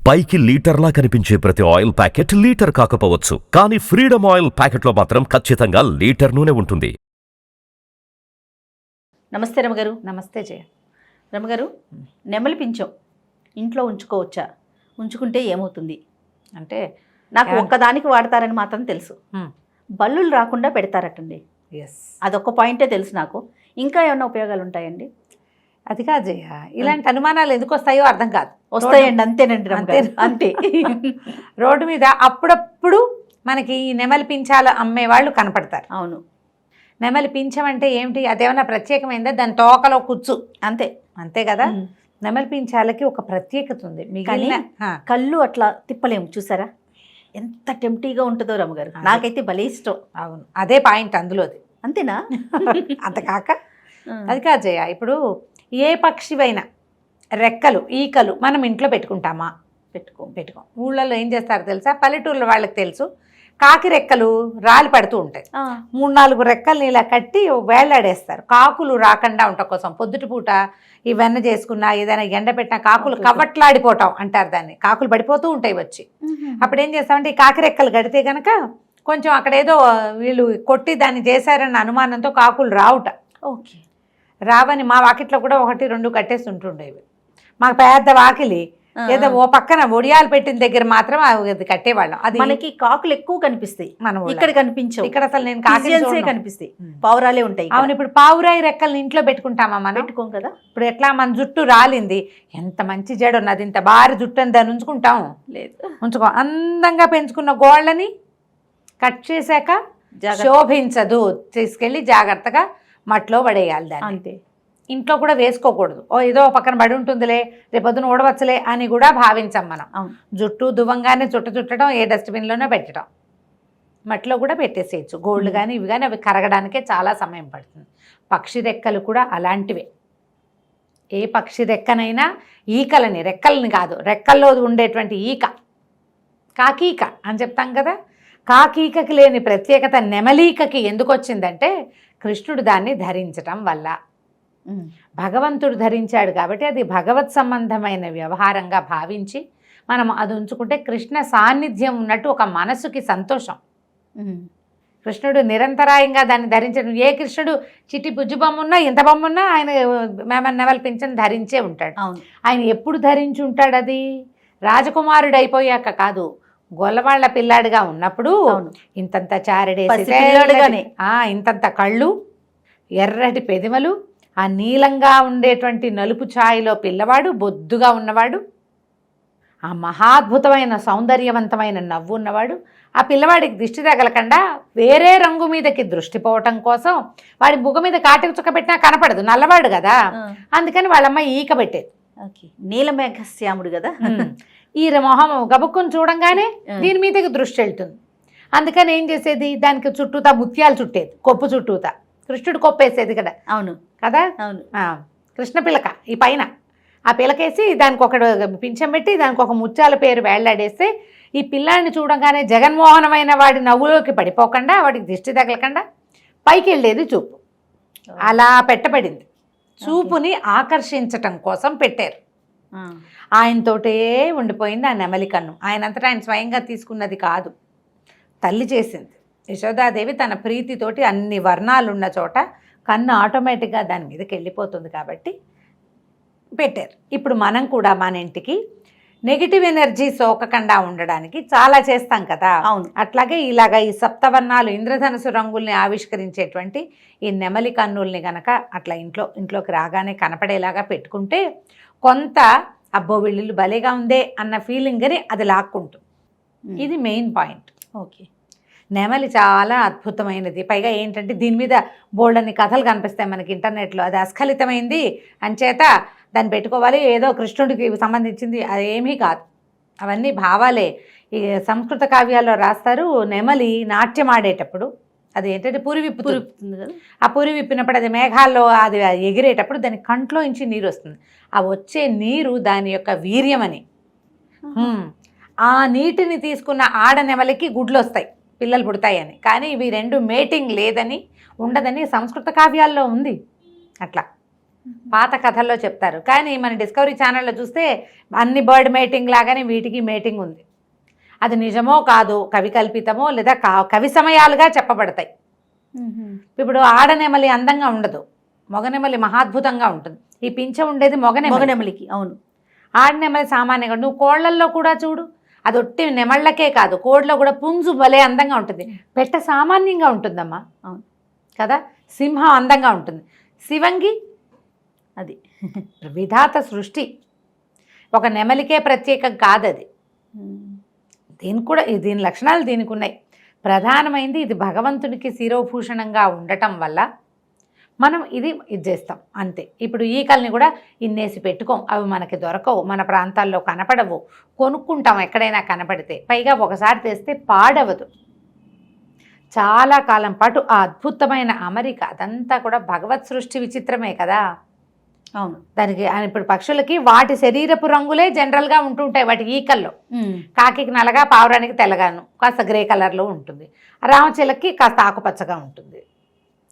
పైకి లీటర్లా కనిపించే ప్రతి ఆయిల్ ప్యాకెట్ లీటర్ కాకపోవచ్చు, కానీ ఫ్రీడమ్ ఆయిల్ ప్యాకెట్లో మాత్రం ఖచ్చితంగా లీటర్ నూనె ఉంటుంది. నమస్తే రమగారు. నమస్తే జయ. రమగారు, నెమలి పించం ఇంట్లో ఉంచుకోవచ్చా? ఉంచుకుంటే ఏమవుతుంది? అంటే నాకు ఒక్కదానికి వాడతారని మాత్రం తెలుసు. బల్లులు రాకుండా పెడతారటండి. ఎస్, అదొక్క పాయింటే తెలుసు నాకు. ఇంకా ఏమైనా ఉపయోగాలు ఉంటాయండి? అది కాదు జయ, ఇలాంటి అనుమానాలు ఎందుకు వస్తాయో అర్థం కాదు. వస్తాయండి, అంతేనండి రమగారు, అంతే. రోడ్డు మీద అప్పుడప్పుడు మనకి ఈ నెమలి పించాలు అమ్మేవాళ్ళు కనపడతారు. అవును. నెమలి పించం అంటే ఏమిటి? అదేమన్నా ప్రత్యేకమైందా? దాని తోకలో కుచ్చు, అంతే అంతే కదా. నెమలి పించాలకి ఒక ప్రత్యేకత ఉంది. మిగిలిన కళ్ళు అట్లా తిప్పలేము, చూసారా ఎంత టెంప్టీగా ఉంటుందో రమగారు. నాకైతే భలే ఇష్టం. అవును, అదే పాయింట్ అందులోది. అంతేనా? అంత కాక అది కాదు జయ, ఇప్పుడు ఏ పక్షివైనా రెక్కలు, ఈకలు మనం ఇంట్లో పెట్టుకుంటామా? పెట్టుకోం. ఊళ్ళల్లో ఏం చేస్తారో తెలుసా? పల్లెటూళ్ళ వాళ్ళకి తెలుసు. కాకి రెక్కలు రాలి పడుతూ ఉంటాయి. 3-4 రెక్కల్ని ఇలా కట్టి వేళ్లాడేస్తారు, కాకులు రాకుండా ఉండటం కోసం. పొద్దుటి పూట ఈ వెన్న చేసుకున్నా, ఏదైనా ఎండ పెట్టినా కాకులు కవట్లాడిపోవటం అంటారు దాన్ని. కాకులు పడిపోతూ ఉంటాయి వచ్చి. అప్పుడు ఏం చేస్తామంటే ఈ కాకి రెక్కలు కడితే కనుక కొంచెం అక్కడేదో వీళ్ళు కొట్టి దాన్ని చేశారన్న అనుమానంతో కాకులు రావుట. ఓకే, రావని మా వాకిట్లో కూడా 1-2 కట్టేసి ఉంటుండేవి. మాకు పెద్ద వాకిలి, ఏదో ఓ పక్కన ఒడియాలు పెట్టిన దగ్గర మాత్రం అది కట్టేవాళ్ళం. అది మనకి కాకులు ఎక్కువ కనిపిస్తాయి, మనం ఇక్కడ కనిపించవు. ఇక్కడ అసలు నేను కాకి కనిపిస్తాయి, పావురాలే ఉంటాయి. అవును, ఇప్పుడు పావురాయి రెక్కల్ని ఇంట్లో పెట్టుకుంటామా? మనం పెట్టుకోం కదా. ఇప్పుడు ఎట్లా మన జుట్టు రాలింది, ఎంత మంచి జడ ఉన్నది, ఇంత భారీ జుట్టు అని దాన్ని ఉంచుకుంటాం? లేదు, ఉంచుకో. అందంగా పెంచుకున్న గోళ్ళని కట్ చేశాక శోభించదు, తీసుకెళ్ళి జాగ్రత్తగా మట్లో పడేయాలి దాన్ని. అంతే. ఇంట్లో కూడా వేసుకోకూడదు. ఏదో పక్కన పడి ఉంటుందిలే, రేపొద్దున ఊడవచ్చలే అని కూడా భావించాం మనం. జుట్టు దువ్వంగానే చుట్టడం, ఏ డస్ట్బిన్లోనే పెట్టడం. మట్లో కూడా పెట్టేసేయచ్చు. గోల్డ్ కానీ ఇవి కానీ అవి కరగడానికే చాలా సమయం పడుతుంది. పక్షి రెక్కలు కూడా అలాంటివే. ఏ పక్షి రెక్కనైనా ఈకలని, రెక్కలని కాదు, రెక్కల్లో ఉండేటువంటి ఈక, కాకీక అని చెప్తాం కదా. కాకీకకి లేని ప్రత్యేకత నెమలీకకి ఎందుకు వచ్చిందంటే కృష్ణుడు దాన్ని ధరించటం వల్ల. భగవంతుడు ధరించాడు కాబట్టి అది భగవత్ సంబంధమైన వ్యవహారంగా భావించి మనం అది ఉంచుకుంటే కృష్ణ సాన్నిధ్యం ఉన్నట్టు ఒక మనసుకి సంతోషం. కృష్ణుడు నిరంతరాయంగా దాన్ని ధరించడం. ఏ కృష్ణుడు చిట్టి బుజ్జు బొమ్మ ఉన్నా, ఇంత బొమ్మ ఉన్నా ఆయన నెమలి పింఛను ధరించే ఉంటాడు. ఆయన ఎప్పుడు ధరించి ఉంటాడు? అది రాజకుమారుడు అయిపోయాక కాదు, గొల్లవాళ్ల పిల్లాడిగా ఉన్నప్పుడు ఇంతంత చారడేసి, ఇంతంత కళ్ళు, ఎర్రటి పెదిమలు, ఆ నీలంగా ఉండేటువంటి నలుపు ఛాయలో పిల్లవాడు, బొద్దుగా ఉన్నవాడు, ఆ మహాద్భుతమైన సౌందర్యవంతమైన నవ్వు ఉన్నవాడు. ఆ పిల్లవాడికి దిష్టి తగలకుండా వేరే రంగు మీదకి దృష్టి పోవటం కోసం వాడి బుగ్గ మీద కాటిక చుక్క పెట్టినా కనపడదు, నల్లవాడు కదా. అందుకని వాళ్ళమ్మ ఈక పెట్టేది. నీలమేఘశ్యాముడు కదా. ఈ మొహం గబుక్కుని చూడంగానే దీని మీదకి దృష్టి వెళ్తుంది. అందుకని ఏం చేసేది, దానికి చుట్టూతా ముత్యాలు చుట్టేది, కొప్పు చుట్టూతా. కృష్ణుడు కొప్పేసేది కదా. అవును కదా. అవును. కృష్ణ పిలక ఈ పైన ఆ పిలకేసి దానికి ఒక పింఛం పెట్టి దానికి ఒక ముత్యాల పేరు వేళ్లాడేస్తే ఈ పిల్లాడిని చూడగానే జగన్మోహనమైన వాడి నవ్వులోకి పడిపోకుండా, వాడికి దిష్టి తగలకుండా పైకి వెళ్ళేది చూపు. అలా పెట్టబడింది. చూపుని ఆకర్షించటం కోసం పెట్టారు. ఆయనతోటే ఉండిపోయింది ఆ నెమలి కన్ను. ఆయనంతటా ఆయన స్వయంగా తీసుకున్నది కాదు, తల్లి చేసింది. యశోదాదేవి తన ప్రీతితోటి అన్ని వర్ణాలున్న చోట కన్ను ఆటోమేటిక్గా దాని మీదకి వెళ్ళిపోతుంది కాబట్టి పెట్టారు. ఇప్పుడు మనం కూడా మన ఇంటికి నెగిటివ్ ఎనర్జీ సోకకుండా ఉండడానికి చాలా చేస్తాం కదా. అవును. అట్లాగే ఇలాగ ఈ సప్తవర్ణాలు ఇంద్రధనుసు రంగుల్ని ఆవిష్కరించేటువంటి ఈ నెమలి కన్నుల్ని గనక అట్లా ఇంట్లోకి రాగానే కనపడేలాగా పెట్టుకుంటే కొంత అబ్బో వీళ్ళు భలేగా ఉందే అన్న ఫీలింగ్ని అది లాక్కుంటుంది. ఇది మెయిన్ పాయింట్. ఓకే. నెమలి చాలా అద్భుతమైనది. పైగా ఏంటంటే దీని మీద బోల్డన్ని కథలు కనిపిస్తాయి మనకి ఇంటర్నెట్లో. అది అస్ఖలితమైంది అంచేత దాన్ని పెట్టుకోవాలి, ఏదో కృష్ణుడికి సంబంధించింది, అదేమీ కాదు. అవన్నీ భావాలే. ఈ సంస్కృత కావ్యాల్లో రాస్తారు, నెమలి నాట్యం ఆడేటప్పుడు అది ఏంటంటే పురి విప్పుతుంది కదా. ఆ పురి విప్పినప్పుడు అది మేఘాల్లో అది ఎగిరేటప్పుడు దాని కంట్లో నుంచి నీరు వస్తుంది. ఆ వచ్చే నీరు దాని యొక్క వీర్యమని. ఆ నీటిని తీసుకున్న ఆడ నెమలికి గుడ్లు వస్తాయి, పిల్లలు పుడతాయని. కానీ ఇవి రెండు మేటింగ్ లేదని, ఉండదని సంస్కృత కావ్యాల్లో ఉంది. అట్లా పాత కథల్లో చెప్తారు. కానీ మన డిస్కవరీ ఛానల్లో చూస్తే అన్ని బర్డ్ మేటింగ్ లాగానే వీటికి మేటింగ్ ఉంది. అది నిజమో కాదో, కవి కల్పితమో లేదా కవి సమయాలుగా చెప్పబడతాయి. ఇప్పుడు ఆడనెమలి అందంగా ఉండదు, మొగనెమలి మహాద్భుతంగా ఉంటుంది. ఈ పింఛ ఉండేది మొగనెమలికి. అవును. ఆడనెమలి సామాన్యంగా. నువ్వు కోళ్లల్లో కూడా చూడు, అది ఒట్టి నెమళ్ళకే కాదు, కోడిలో కూడా పుంజు భలే అందంగా ఉంటుంది. పెట్ట సామాన్యంగా ఉంటుందమ్మా. అవును కదా. సింహం అందంగా ఉంటుంది. శివంగి అది విధాత సృష్టి, ఒక నెమలికే ప్రత్యేకం కాదు అది. దీనికి కూడా దీని లక్షణాలు దీనికి ఉన్నాయి. ప్రధానమైంది ఇది భగవంతునికి శిరోభూషణంగా ఉండటం వల్ల మనం ఇది చేస్తాం అంతే. ఇప్పుడు ఈకల్ని కూడా ఇన్నేసి పెట్టుకోం, అవి మనకి దొరకవు, మన ప్రాంతాల్లో కనపడవు, కొనుక్కుంటాం ఎక్కడైనా కనపడితే. పైగా ఒకసారి తెస్తే పాడవదు, చాలా కాలం పాటు ఆ అద్భుతమైన అమరిక. అదంతా కూడా భగవత్ సృష్టి విచిత్రమే కదా. అవును. దానికి ఇప్పుడు పక్షులకి వాటి శరీరపు రంగులే జనరల్గా ఉంటుంటాయి. వాటి ఈకల్లో కాకికి నల్లగా, పావురానికి తెల్లగాను, కాస్త గ్రే కలర్లో ఉంటుంది. రామచిలకి కాస్త ఆకుపచ్చగా ఉంటుంది,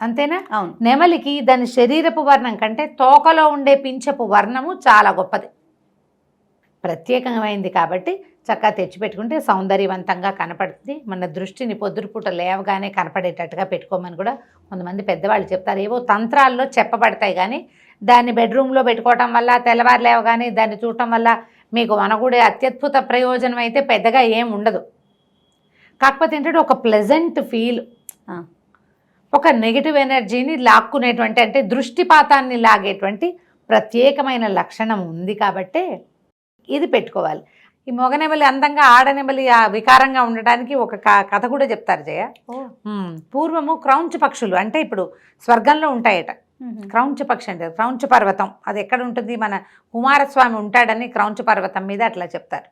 అంతేనా. అవును. నెమలికి దాని శరీరపు వర్ణం కంటే తోకలో ఉండే పింఛపు వర్ణము చాలా గొప్పది, ప్రత్యేకమైంది. కాబట్టి చక్కగా తెచ్చిపెట్టుకుంటే సౌందర్యవంతంగా కనపడుతుంది. మన దృష్టిని పొద్దురుపూట లేవగానే కనపడేటట్టుగా పెట్టుకోమని కూడా కొంతమంది పెద్దవాళ్ళు చెప్తారు. ఏవో తంత్రాల్లో చెప్పబడతాయి, కానీ దాన్ని బెడ్రూమ్లో పెట్టుకోవటం వల్ల, తెల్లవారు లేవగానే దాన్ని చూడటం వల్ల మీకు మనగూడే అత్యద్భుత ప్రయోజనం అయితే పెద్దగా ఏం ఉండదు. కాకపోతే ఏంటంటే ఒక ప్లెజెంట్ ఫీల్, ఒక నెగిటివ్ ఎనర్జీని లాక్కునేటువంటి, అంటే దృష్టిపాతాన్ని లాగేటువంటి ప్రత్యేకమైన లక్షణం ఉంది. కాబట్టే ఇది పెట్టుకోవాలి. ఈ మొగనెమలి అందంగా, ఆడనెమలి వికారంగా ఉండడానికి ఒక కథ కూడా చెప్తారు జయ. పూర్వము క్రౌంచ పక్షులు అంటే ఇప్పుడు స్వర్గంలో ఉంటాయట. క్రౌంచ పక్షి అంటే క్రౌంచ పర్వతం, అది ఎక్కడ ఉంటుంది, మన కుమారస్వామి ఉంటాడని క్రౌంచ పర్వతం మీద అట్లా చెప్తారు.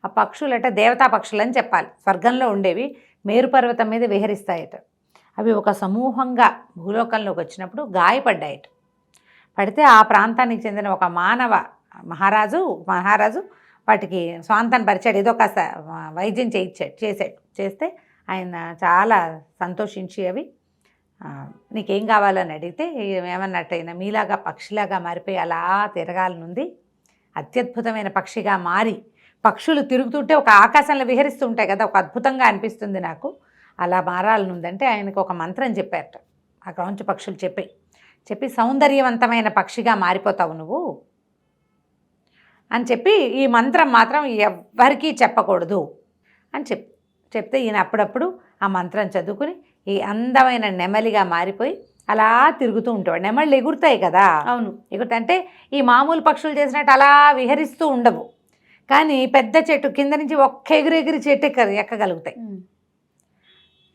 ఆ పక్షులట దేవతా పక్షులు అని చెప్పాలి. స్వర్గంలో ఉండేవి, మేరు పర్వతం మీద విహరిస్తాయట. అవి ఒక సమూహంగా భూలోకంలోకి వచ్చినప్పుడు గాయపడ్డాయట. పడితే ఆ ప్రాంతానికి చెందిన ఒక మహారాజు వాటికి స్వాంతం పరిచాడు, ఏదో కాస్త వైద్యం చేస్తే ఆయన చాలా సంతోషించి అవి నీకేం కావాలని అడిగితే ఏమన్నట్టయినా మీలాగా పక్షిలాగా మారిపోయి అలా తిరగాలనుంది, అత్యద్భుతమైన పక్షిగా మారి, పక్షులు తిరుగుతుంటే ఒక ఆకాశంలో విహరిస్తూ ఉంటాయి కదా, ఒక అద్భుతంగా అనిపిస్తుంది నాకు, అలా మారాలనుందంటే ఆయనకు ఒక మంత్రం చెప్పారట. ఆ క్రౌంచ పక్షులు చెప్పి సౌందర్యవంతమైన పక్షిగా మారిపోతావు నువ్వు అని చెప్పి, ఈ మంత్రం మాత్రం ఎవ్వరికీ చెప్పకూడదు అని చెప్తే ఈయన అప్పుడప్పుడు ఆ మంత్రం చదువుకుని ఈ అందమైన నెమలిగా మారిపోయి అలా తిరుగుతూ ఉంటాడు. నెమళ్ళు ఎగురుతాయి కదా. అవును. ఎగురుతాయంటే ఈ మామూలు పక్షులు చేసినట్టు అలా విహరిస్తూ ఉండవు, కానీ పెద్ద చెట్టు కింద నుంచి ఒక్క ఎగిరి చెట్టు ఎక్కగలుగుతాయి.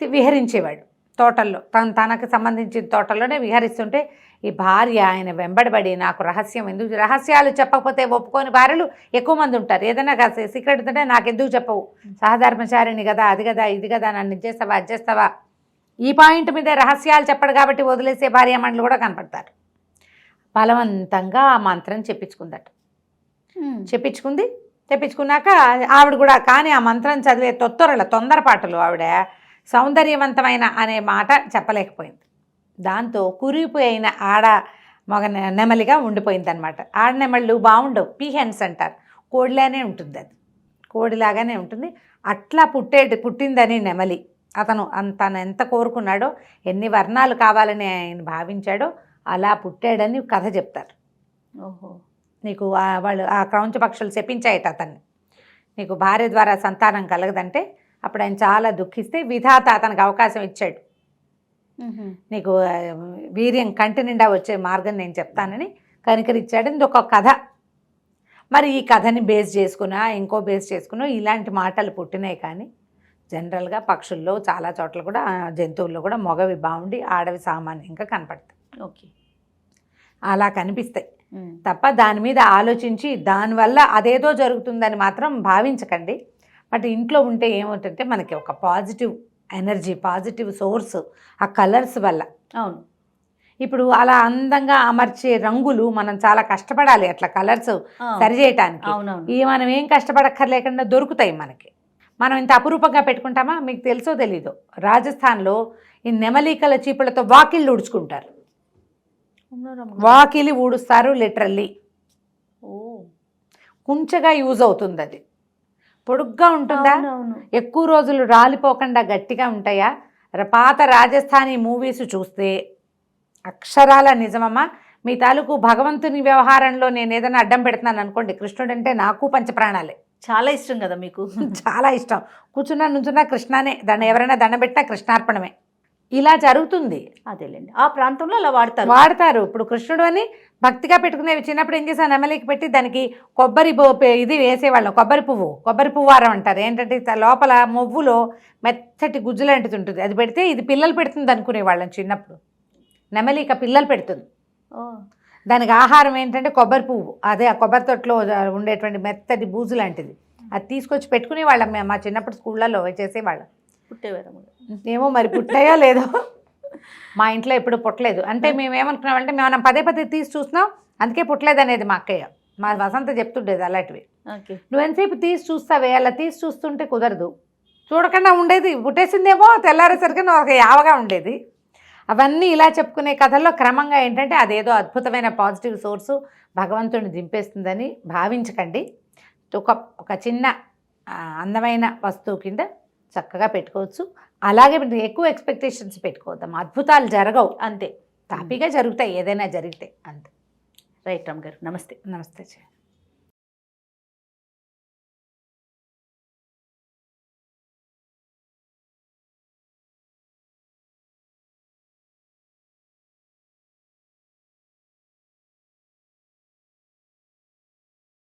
విహరించేవాడు తోటల్లో, తనకు సంబంధించిన తోటల్లోనే విహరిస్తుంటే ఈ భార్య ఆయన వెంబడబడి నాకు రహస్యం ఎందుకు, రహస్యాలు చెప్పకపోతే ఒప్పుకోని భార్యలు ఎక్కువ మంది ఉంటారు. ఏదైనా కాస్త సీక్రెట్ ఉంటే నాకెందుకు చెప్పవు, సహధర్మచారిణి కదా, అది కదా ఇది కదా, నన్ను ఇచ్చేస్తావా అడ్చేస్తావా, ఈ పాయింట్ మీదే రహస్యాలు చెప్పడు కాబట్టి వదిలేసే భార్యామణులు కూడా కనపడతారు. బలవంతంగా ఆ మంత్రం చెప్పించుకుందట. తెప్పించుకున్నాక ఆవిడ కూడా, కానీ ఆ మంత్రం చదివే తొందరపాటులు ఆవిడ సౌందర్యవంతమైన అనే మాట చెప్పలేకపోయింది. దాంతో కురిపోయిన మగ నెమలిగా ఉండిపోయిందనమాట. ఆడనెమళ్ళు బాగుండవు, పీహెన్స్ అంటారు, కోడిలానే ఉంటుంది, అది కోడిలాగానే ఉంటుంది. అట్లా పుట్టిందని నెమలి తను ఎంత కోరుకున్నాడో, ఎన్ని వర్ణాలు కావాలని ఆయన భావించాడో అలా పుట్టాడని కథ చెప్తారు. ఓహో. నీకు వాళ్ళు ఆ క్రౌంచ పక్షులు చెప్పించాయట అతన్ని, నీకు భార్య ద్వారా సంతానం కలగదంటే అప్పుడు ఆయన చాలా దుఃఖిస్తే విధాత అతనికి అవకాశం ఇచ్చాడు. నీకు వీర్యం కంటి నిండా వచ్చే మార్గం నేను చెప్తానని కనికరిచ్చాడు. ఇది ఒక కథ. మరి ఈ కథని బేస్ చేసుకున్నా ఇంకో బేస్ చేసుకున్నా ఇలాంటి మాటలు పుట్టినాయి. కానీ జనరల్గా పక్షుల్లో చాలా చోట్ల కూడా, జంతువుల్లో కూడా మగవి బాగుండి ఆడవి సామాన్యంగా కనపడతాయి. ఓకే, అలా కనిపిస్తాయి తప్ప దాని మీద ఆలోచించి దానివల్ల అదేదో జరుగుతుందని మాత్రం భావించకండి. బట్ ఇంట్లో ఉంటే ఏమవుతుందంటే మనకి ఒక పాజిటివ్ ఎనర్జీ, పాజిటివ్ సోర్స్ ఆ కలర్స్ వల్ల. అవును. ఇప్పుడు అలా అందంగా అమర్చే రంగులు మనం చాలా కష్టపడాలి అట్లా కలర్స్ సరిచేయటానికి. మనం ఏం కష్టపడక్కర్లేకుండా దొరుకుతాయి మనకి. మనం ఇంత అపురూపంగా పెట్టుకుంటామా? మీకు తెలుసో తెలీదో, రాజస్థాన్లో ఈ నెమలికల చీపులతో వాకిళ్ళు ఉడుచుకుంటారు. వాకిలి ఊడుస్తారు లిటరల్లీ. ఓ కుంచగా యూజ్ అవుతుంది అది. పొడుగ్గా ఉంటుందా, అవునవును. ఎక్కువ రోజులు రాలిపోకుండా గట్టిగా ఉంటాయా. పాత రాజస్థానీ మూవీస్ చూస్తే అక్షరాల నిజమమ్మా. మీ తాలూకు భగవంతుని వ్యవహారంలో నేను ఏదైనా అడ్డం పెడుతున్నాను అనుకోండి, కృష్ణుడు అంటే నాకు పంచప్రాణాలే. చాలా ఇష్టం కదా మీకు. చాలా ఇష్టం. కూర్చున్నా నుంచున్నా కృష్ణానే, ఎవరైనా దండం పెట్టినా కృష్ణార్పణమే. ఇలా జరుగుతుంది. అదేలేండి, ఆ ప్రాంతంలో అలా వాడతారు. ఇప్పుడు కృష్ణుడు అని భక్తిగా పెట్టుకునేవి. చిన్నప్పుడు ఏం చేశాను, నెమలికి పెట్టి దానికి ఇది వేసేవాళ్ళం, కొబ్బరి పువ్వు వారం అంటారు. ఏంటంటే లోపల మొవ్వులో మెత్తటి గుజ్జు లాంటిది ఉంటుంది, అది పెడితే ఇది పిల్లలు పెడుతుంది అనుకునేవాళ్ళం చిన్నప్పుడు. నెమలిక పిల్లలు పెడుతుంది. దానికి ఆహారం ఏంటంటే కొబ్బరి పువ్వు, అదే ఆ కొబ్బరి తొట్లో ఉండేటువంటి మెత్తటి బూజు లాంటిది. అది తీసుకొచ్చి పెట్టుకునే వాళ్ళం మేము మా చిన్నప్పుడు స్కూళ్ళలో చేసేవాళ్ళం. పుట్టేవారు. ఏమో మరి పుట్టాయో లేదో, మా ఇంట్లో ఎప్పుడు పుట్టలేదు. అంటే మేము ఏమనుకున్నామంటే మేము పదే తీసి చూస్తున్నాం, అందుకే పుట్టలేదు అనేది మా అక్కయ్య. మా వసంత చెప్తుండేది అలాంటివి. నువ్వు ఎంతసేపు తీసి చూస్తావే, అలా తీసి చూస్తుంటే కుదరదు. చూడకుండా ఉండేది, పుట్టేసిందేమో తెల్లారేసరికి ఒక యావగా ఉండేది. అవన్నీ ఇలా చెప్పుకునే కథల్లో క్రమంగా ఏంటంటే అదేదో అద్భుతమైన పాజిటివ్ సోర్సు భగవంతుడిని దింపేస్తుందని భావించకండి. ఒక చిన్న అందమైన వస్తువు కింద చక్కగా పెట్టుకోవచ్చు. అలాగే ఎక్కువ ఎక్స్పెక్టేషన్స్ పెట్టుకోవద్దాం, అద్భుతాలు జరగవు, అంతే. తాపీగా జరుగుతాయి ఏదైనా జరిగితే, అంతే. రైట్ రామ్ గారు, నమస్తే. నమస్తే.